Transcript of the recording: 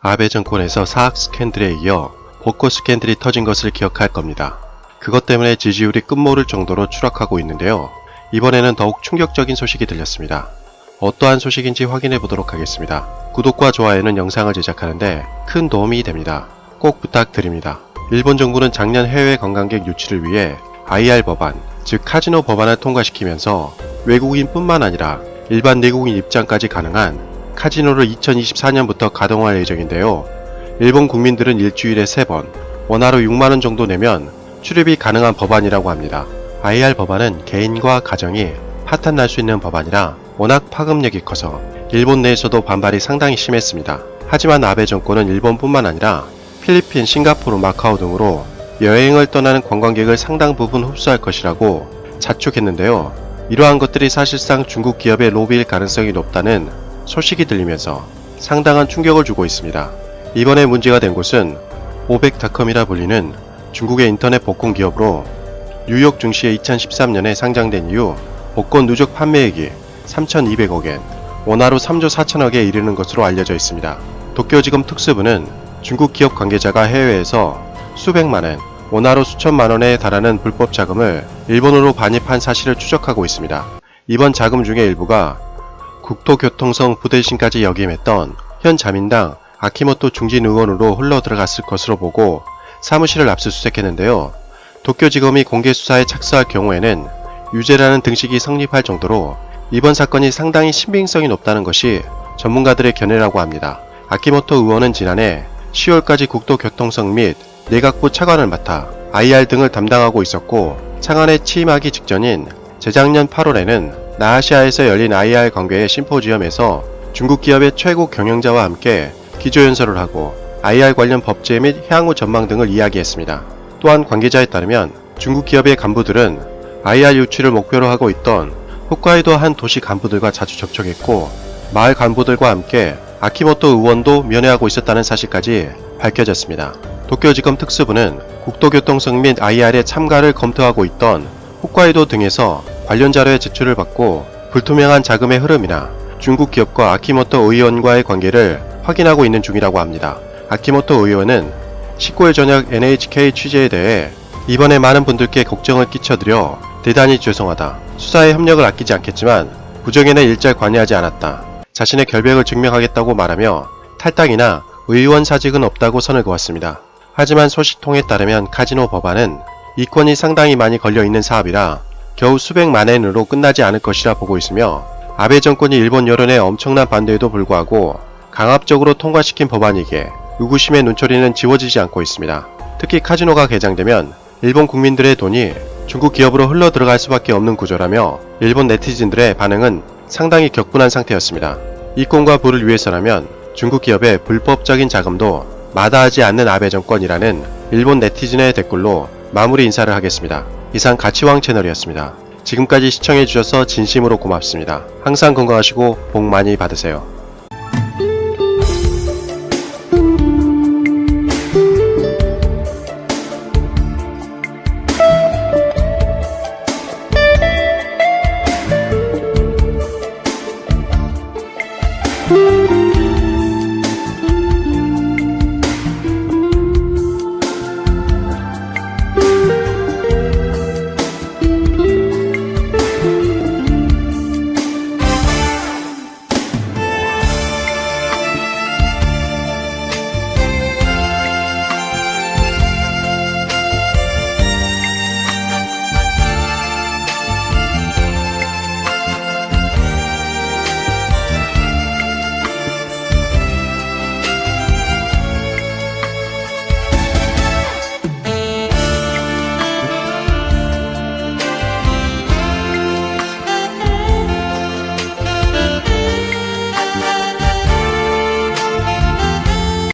아베 정권에서 사학 스캔들에 이어 벚꽃 스캔들이 터진 것을 기억할 겁니다. 그것 때문에 지지율이 끝모를 정도로 추락하고 있는데요. 이번에는 더욱 충격적인 소식이 들렸습니다. 어떠한 소식인지 확인해 보도록 하겠습니다. 구독과 좋아요는 영상을 제작하는데 큰 도움이 됩니다. 꼭 부탁드립니다. 일본 정부는 작년 해외 관광객 유치를 위해 IR 법안, 즉 카지노 법안을 통과시키면서 외국인뿐만 아니라 일반 내국인 입장까지 가능한 카지노를 2024년부터 가동할 예정인데요. 일본 국민들은 일주일에 3번, 원화로 6만원 정도 내면 출입이 가능한 법안이라고 합니다. IR 법안은 개인과 가정이 파탄날 수 있는 법안이라 워낙 파급력이 커서 일본 내에서도 반발이 상당히 심했습니다. 하지만 아베 정권은 일본뿐만 아니라 필리핀, 싱가포르, 마카오 등으로 여행을 떠나는 관광객을 상당 부분 흡수할 것이라고 자축했는데요. 이러한 것들이 사실상 중국 기업의 로비일 가능성이 높다는 소식이 들리면서 상당한 충격을 주고 있습니다. 이번에 문제가 된 곳은 오백닷컴이라 불리는 중국의 인터넷 복권 기업으로 뉴욕 증시에 2013년에 상장된 이후 복권 누적 판매액이 3,200억엔, 원화로 3조 4천억에 이르는 것으로 알려져 있습니다. 도쿄지검 특수부는 중국 기업 관계자가 해외에서 수백만엔, 원화로 수천만원에 달하는 불법 자금을 일본으로 반입한 사실을 추적하고 있습니다. 이번 자금 중의 일부가 국토교통성 부대신까지 역임했던 현 자민당 아키모토 중진 의원으로 흘러들어갔을 것으로 보고 사무실을 압수수색했는데요. 도쿄지검이 공개수사에 착수할 경우에는 유죄라는 등식이 성립할 정도로 이번 사건이 상당히 신빙성이 높다는 것이 전문가들의 견해라고 합니다. 아키모토 의원은 지난해 10월까지 국토교통성 및 내각부 차관을 맡아 IR 등을 담당하고 있었고, 차관에 취임하기 직전인 재작년 8월에는 나아시아에서 열린 IR 관계의 심포지엄에서 중국 기업의 최고 경영자와 함께 기조연설을 하고 IR 관련 법제 및 향후 전망 등을 이야기했습니다. 또한 관계자에 따르면 중국 기업의 간부들은 IR 유치를 목표로 하고 있던 홋카이도 한 도시 간부들과 자주 접촉했고, 마을 간부들과 함께 아키모토 의원도 면회하고 있었다는 사실까지 밝혀졌습니다. 도쿄지검 특수부는 국토교통성 및 IR의 참가를 검토하고 있던 홋카이도 등에서 관련 자료의 제출을 받고 불투명한 자금의 흐름이나 중국 기업과 아키모토 의원과의 관계를 확인하고 있는 중이라고 합니다. 아키모토 의원은 19일 저녁 NHK 취재에 대해 이번에 많은 분들께 걱정을 끼쳐드려 대단히 죄송하다. 수사에 협력을 아끼지 않겠지만 부정행위에 일절 관여하지 않았다. 자신의 결백을 증명하겠다고 말하며 탈당이나 의원 사직은 없다고 선을 그었습니다. 하지만 소식통에 따르면 카지노 법안은 이권이 상당히 많이 걸려있는 사업이라 겨우 수백만엔으로 끝나지 않을 것이라 보고 있으며, 아베 정권이 일본 여론의 엄청난 반대에도 불구하고 강압적으로 통과시킨 법안이기에 의구심의 눈초리는 지워지지 않고 있습니다. 특히 카지노가 개장되면 일본 국민들의 돈이 중국 기업으로 흘러 들어갈 수밖에 없는 구조라며 일본 네티즌들의 반응은 상당히 격분한 상태였습니다. 이권과 부를 위해서라면 중국 기업의 불법적인 자금도 마다하지 않는 아베 정권이라는 일본 네티즌의 댓글로 마무리 인사를 하겠습니다. 이상 가치왕 채널이었습니다. 지금까지 시청해주셔서 진심으로 고맙습니다. 항상 건강하시고 복 많이 받으세요.